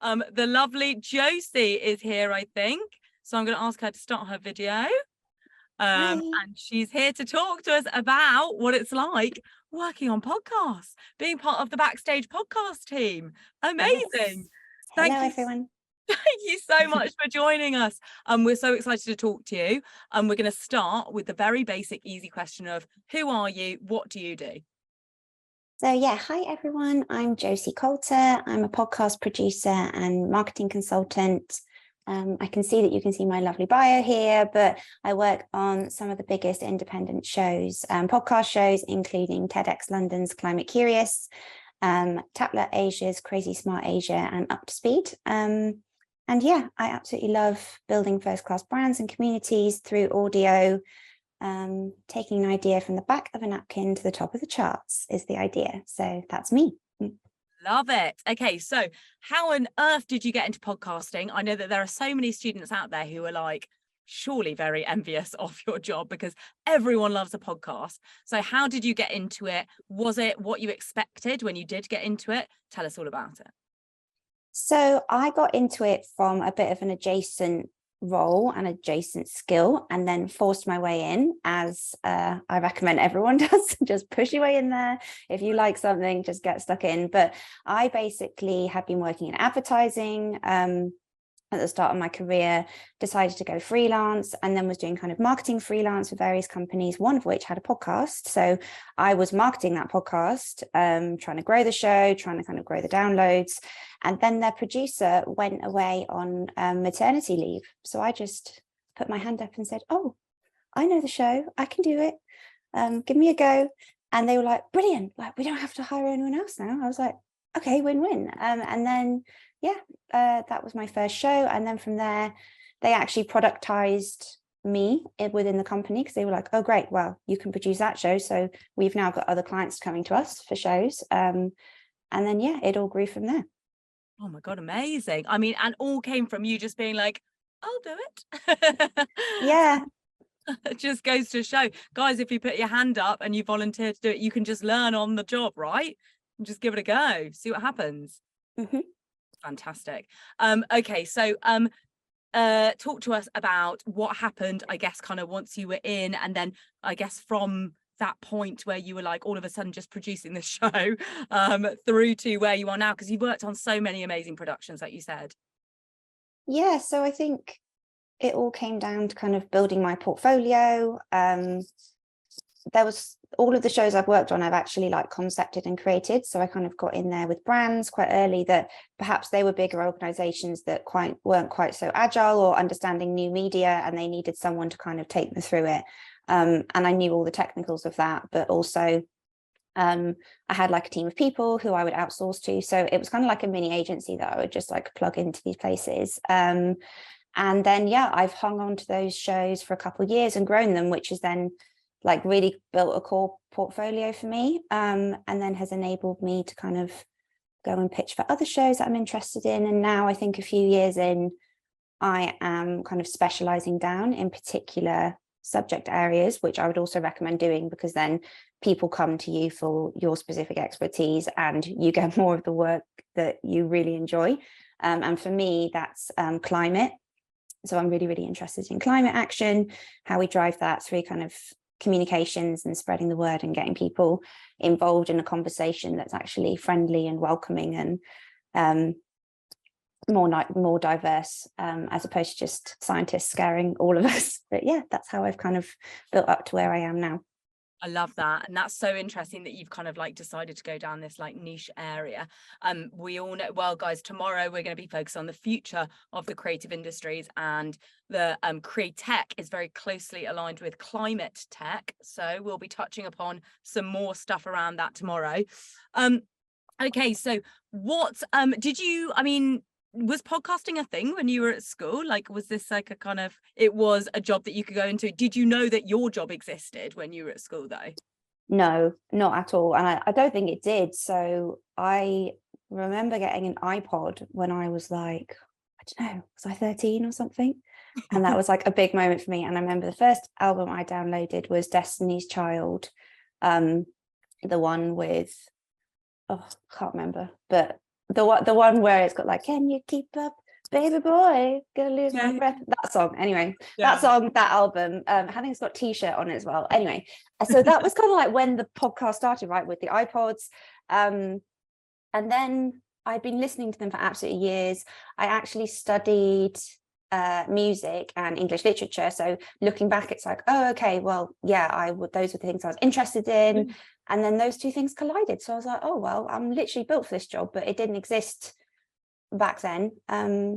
The lovely Josie is here, I think. So I'm going to ask her to start her video. And she's here to talk to us about what it's like working on podcasts, being part of the Backstage podcast team. Amazing. Yes. Hello, everyone. Thank you so much for joining us. We're so excited to talk to you. We're going to start with the very basic, easy question of who are you? What do you do? So yeah, hi everyone. I'm Josie Coulter. I'm a podcast producer and marketing consultant. I can see that you can see my lovely bio here, but I work on some of the biggest independent shows, podcast shows, including TEDx London's Climate Curious, Tapler Asia's Crazy Smart Asia, and Up to Speed. And yeah, I absolutely love building first-class brands and communities through audio. Taking an idea from the back of a napkin to the top of the charts is the idea. So that's me. Love it. Okay, so how on earth did you get into podcasting? I know that there are so many students out there who are like, surely very envious of your job because everyone loves a podcast. So how did you get into it? Was it what you expected when you did get into it? Tell us all about it. So I got into it from a bit of an adjacent role and adjacent skill, and then forced my way in, as I recommend everyone does. Just push your way in there. If you like something, just get stuck in. But I basically had been working in advertising at the start of my career, decided to go freelance, and then was doing kind of marketing freelance for various companies, one of which had a podcast. So I was marketing that podcast, trying to grow the show, trying to kind of grow the downloads. And then their producer went away on maternity leave. So I just put my hand up and said, oh, I know the show. I can do it. Give me a go. And they were like, brilliant. Like, we don't have to hire anyone else now. I was like, okay, win-win. And then, that was my first show. And then from there, they actually productized me within the company because they were like, oh, great. Well, you can produce that show. So we've now got other clients coming to us for shows. And then, it all grew from there. Oh my God, amazing. I mean, and all came from you just being like, I'll do it. Yeah. It just goes to show, guys, if you put your hand up and you volunteer to do it, you can just learn on the job, right? And just give it a go, see what happens. Mm-hmm. Fantastic. Okay, so talk to us about what happened, I guess, kind of once you were in, and then I guess from that point where you were like all of a sudden just producing the show through to where you are now, because you've worked on so many amazing productions, like you said. Yeah, so I think it all came down to kind of building my portfolio. There was all of the shows I've worked on, I've actually like concepted and created. So I kind of got in there with brands quite early that perhaps they were bigger organizations that weren't quite so agile or understanding new media, and they needed someone to kind of take them through it. And I knew all the technicals of that, but also I had like a team of people who I would outsource to. So it was kind of like a mini agency that I would just like plug into these places. And then, I've hung on to those shows for a couple of years and grown them, which is then like really built a core portfolio for me, and then has enabled me to kind of go and pitch for other shows that I'm interested in. And now I think a few years in, I am kind of specializing down in particular subject areas, which I would also recommend doing, because then people come to you for your specific expertise and you get more of the work that you really enjoy. And for me, that's climate. So I'm really, really interested in climate action, how we drive that through kind of communications and spreading the word and getting people involved in a conversation that's actually friendly and welcoming and more diverse, as opposed to just scientists scaring all of us. But that's how I've kind of built up to where I am now. I love that. And that's so interesting that you've kind of like decided to go down this like niche area. We all know, well, guys, tomorrow we're going to be focused on the future of the creative industries, and the create tech is very closely aligned with climate tech. So we'll be touching upon some more stuff around that tomorrow. Okay, so what did you, I mean, was podcasting a thing when you were at school? Like, was this like a kind of, it was a job that you could go into? Did you know that your job existed when you were at school though? No, not at all. And I don't think it did. So I remember getting an iPod when I was like, I don't know, was I 13 or something? And that was like a big moment for me. And I remember the first album I downloaded was Destiny's Child, the one with, oh, I can't remember, but the one where it's got like, can you keep up, baby boy, gonna lose my breath, that song. Anyway, that song, that album, I think it's got T-shirt on it as well. Anyway, so that was kind of like when the podcast started, right, with the iPods. And then I'd been listening to them for absolutely years. I actually studied music and English literature, so looking back, it's like, oh, okay, well, yeah, those were the things I was interested in. And then those two things collided, so I was like, oh, well, I'm literally built for this job, but it didn't exist back then.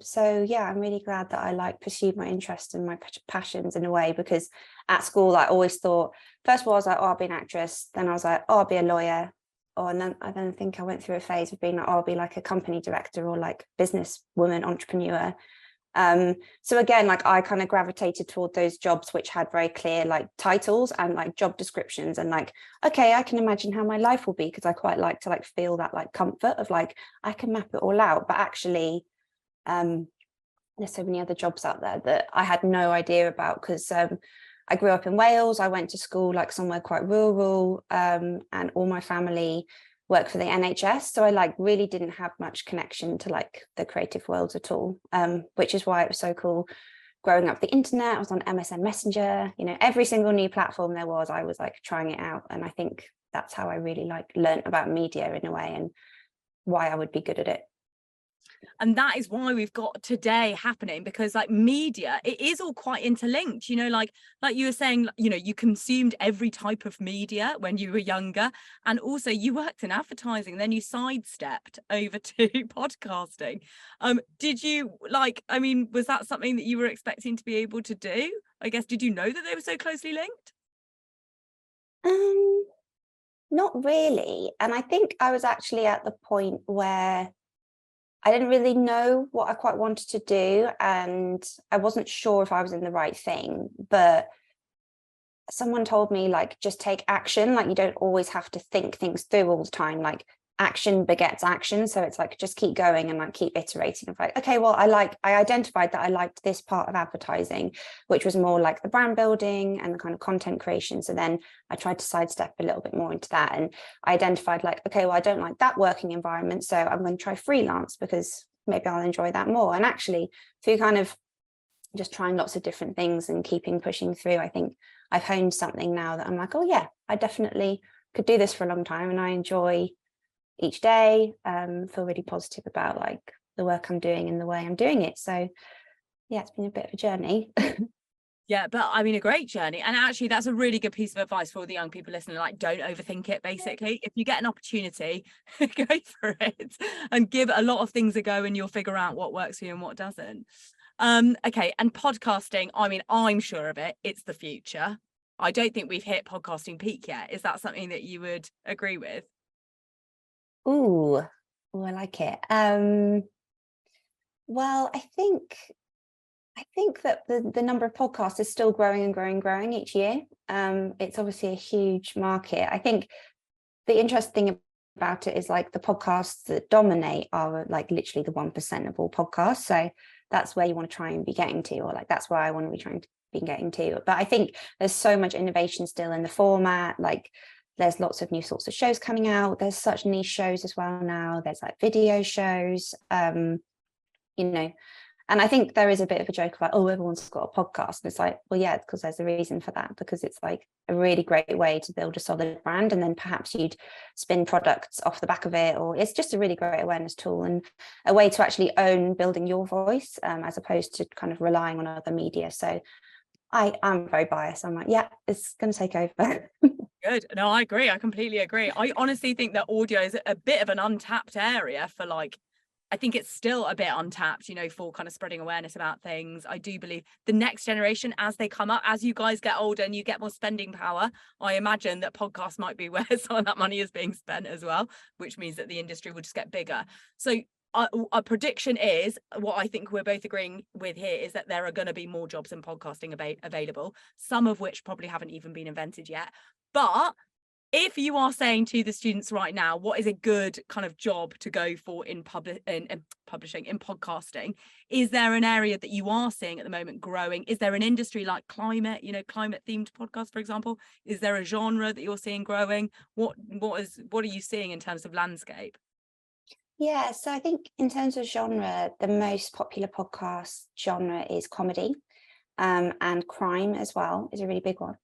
So yeah, I'm really glad that I like pursued my interests and my passions in a way, because at school I always thought, first of all, I was like, oh, I'll be an actress. Then I was like, oh, I'll be a lawyer. And then I don't think I went through a phase of being like, oh, I'll be like a company director or like businesswoman, entrepreneur. So again, like I kind of gravitated toward those jobs which had very clear like titles and like job descriptions, and like, okay, I can imagine how my life will be, because I quite like to like feel that like comfort of like I can map it all out. But actually there's so many other jobs out there that I had no idea about, because I grew up in Wales. I went to school like somewhere quite rural, and all my family work for the NHS, so I like really didn't have much connection to like the creative worlds at all, which is why it was so cool growing up the internet. I was on MSN Messenger, you know, every single new platform there was, I was like trying it out. And I think that's how I really like learned about media in a way, and why I would be good at it. And that is why we've got today happening, because like media, it is all quite interlinked, you know, like you were saying, you know, you consumed every type of media when you were younger, and also you worked in advertising, then you sidestepped over to podcasting. Did you like, I mean, was that something that you were expecting to be able to do? I guess, did you know that they were so closely linked? Not really. And I think I was actually at the point where I didn't really know what I quite wanted to do, and I wasn't sure if I was in the right thing. But someone told me, like, just take action. Like, you don't always have to think things through all the time. Like, action begets action. So it's like, just keep going and like keep iterating. Of like, okay, well, I identified that I liked this part of advertising, which was more like the brand building and the kind of content creation. So then I tried to sidestep a little bit more into that. And I identified like, okay, well, I don't like that working environment, so I'm going to try freelance because maybe I'll enjoy that more. And actually, through kind of just trying lots of different things and keeping pushing through, I think I've honed something now that I'm like, oh yeah, I definitely could do this for a long time, and I enjoy each day, feel really positive about like the work I'm doing and the way I'm doing it. So yeah, it's been a bit of a journey. Yeah, but I mean, a great journey. And actually, that's a really good piece of advice for all the young people listening. Like, don't overthink it, basically. If you get an opportunity, go for it and give a lot of things a go, and you'll figure out what works for you and what doesn't. Okay, and podcasting, I mean, I'm sure of it. It's the future. I don't think we've hit podcasting peak yet. Is that something that you would agree with? Ooh, I like it. Well, I think that the number of podcasts is still growing and growing each year. It's obviously a huge market. I think the interesting thing about it is like the podcasts that dominate are like literally the 1% of all podcasts. So that's where you want to try and be getting to, or like that's where I want to be trying to be getting to. But I think there's so much innovation still in the format. Like there's lots of new sorts of shows coming out. There's such niche shows as well now. There's like video shows, you know. And I think there is a bit of a joke about, oh, everyone's got a podcast. And it's like, well, yeah, because there's a reason for that, because it's like a really great way to build a solid brand. And then perhaps you'd spin products off the back of it, or it's just a really great awareness tool and a way to actually own building your voice, as opposed to kind of relying on other media. So I'm very biased. I'm like, yeah, it's going to take over. Good. No, I agree. I completely agree. I honestly think that audio is a bit of an untapped area for like, I think it's still a bit untapped, you know, for kind of spreading awareness about things. I do believe the next generation, as they come up, as you guys get older and you get more spending power, I imagine that podcasts might be where some of that money is being spent as well, which means that the industry will just get bigger. So a prediction is, what I think we're both agreeing with here, is that there are going to be more jobs in podcasting available, some of which probably haven't even been invented yet. But if you are saying to the students right now, what is a good kind of job to go for in publishing, in podcasting, is there an area that you are seeing at the moment growing? Is there an industry like climate, you know, climate themed podcast, for example? Is there a genre that you're seeing growing? What are you seeing in terms of landscape? Yeah, so I think in terms of genre, the most popular podcast genre is comedy, and crime as well is a really big one.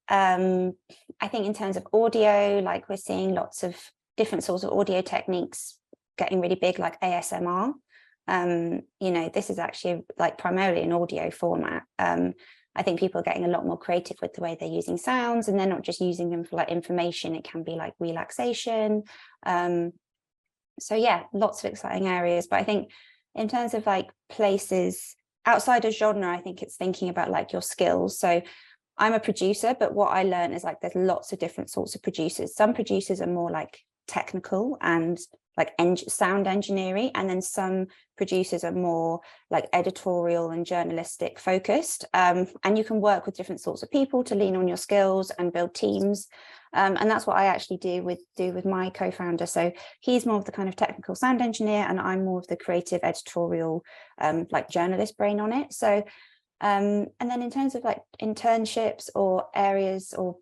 I think in terms of audio, like we're seeing lots of different sorts of audio techniques getting really big, like ASMR. This is actually like primarily an audio format. I think people are getting a lot more creative with the way they're using sounds, and they're not just using them for like information. It can be like relaxation. So yeah, lots of exciting areas. But I think in terms of like places outside of genre, I think it's thinking about like your skills. So I'm a producer, but what I learned is like there's lots of different sorts of producers. Some producers are more like technical and like sound engineering, and then some producers are more like editorial and journalistic focused. And you can work with different sorts of people to lean on your skills and build teams. And that's what I actually do with my co-founder. So he's more of the kind of technical sound engineer, and I'm more of the creative editorial, like journalist brain on it. So and then in terms of like internships or areas or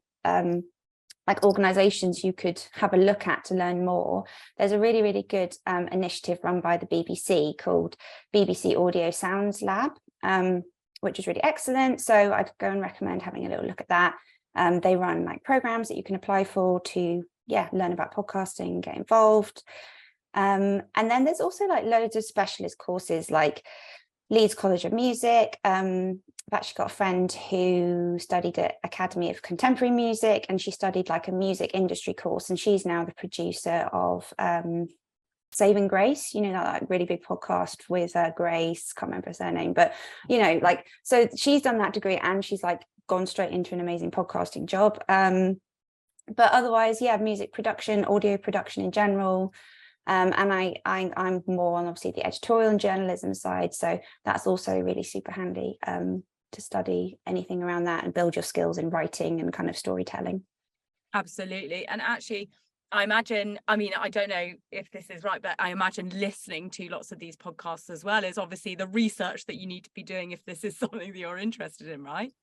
like organizations you could have a look at to learn more, there's a really, really good initiative run by the BBC called BBC Audio Sounds Lab, which is really excellent. So I'd go and recommend having a little look at that. They run like programs that you can apply for to learn about podcasting, get involved. And then there's also like loads of specialist courses like Leeds College of Music. I've actually got a friend who studied at Academy of Contemporary Music, and she studied like a music industry course, and she's now the producer of Saving Grace, that like really big podcast with Grace, can't remember her surname, but like, so she's done that degree and she's like gone straight into an amazing podcasting job. But otherwise, music production, audio production in general. And I'm more on obviously the editorial and journalism side, so that's also really super handy to study anything around that and build your skills in writing and kind of storytelling. Absolutely. And actually, I imagine, I mean, I don't know if this is right, but I imagine listening to lots of these podcasts as well is obviously the research that you need to be doing if this is something that you're interested in, right?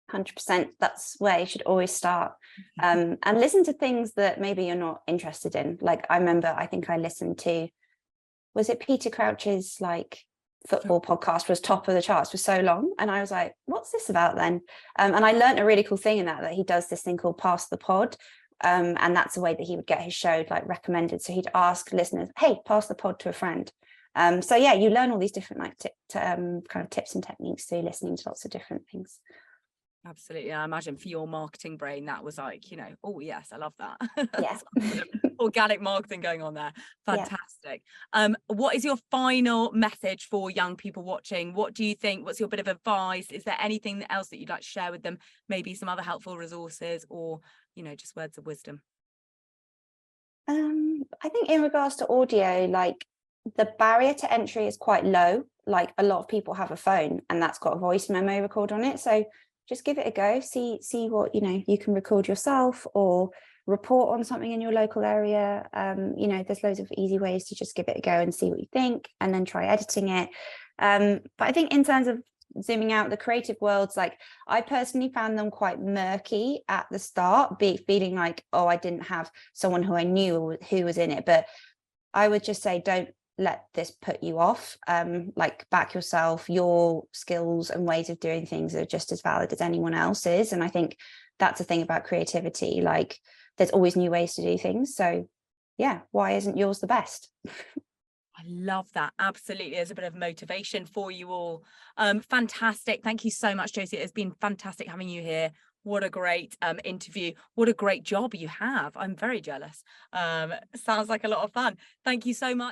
100%. That's where you should always start, and listen to things that maybe you're not interested in. Like I think I listened to, was it Peter Crouch's like football podcast was top of the charts for so long, and I was like, what's this about then? And I learned a really cool thing in that he does this thing called Pass the Pod, and that's the way that he would get his show like recommended. So he'd ask listeners, hey, pass the pod to a friend. So you learn all these different like kind of tips and techniques through listening to lots of different things. Absolutely. I imagine for your marketing brain, that was like, oh yes, I love that. Yeah. Organic marketing going on there. Fantastic. Yeah. What is your final message for young people watching? What do you think? What's your bit of advice? Is there anything else that you'd like to share with them? Maybe some other helpful resources, or, just words of wisdom? I think in regards to audio, like the barrier to entry is quite low. Like a lot of people have a phone and that's got a voice memo record on it. So just give it a go, see what you can record yourself or report on something in your local area. There's loads of easy ways to just give it a go and see what you think, and then try editing it. But I think in terms of zooming out, the creative worlds, like I personally found them quite murky at the start, feeling like, oh, I didn't have someone who I knew who was in it. But I would just say, don't let this put you off. Like back yourself. Your skills and ways of doing things are just as valid as anyone else's, and I think that's the thing about creativity. Like there's always new ways to do things, so why isn't yours the best? I love that. Absolutely. There's a bit of motivation for you all. Fantastic. Thank you so much, Josie. It's been fantastic having you here. What a great interview. What a great job you have. I'm very jealous. Sounds like a lot of fun. Thank you so much.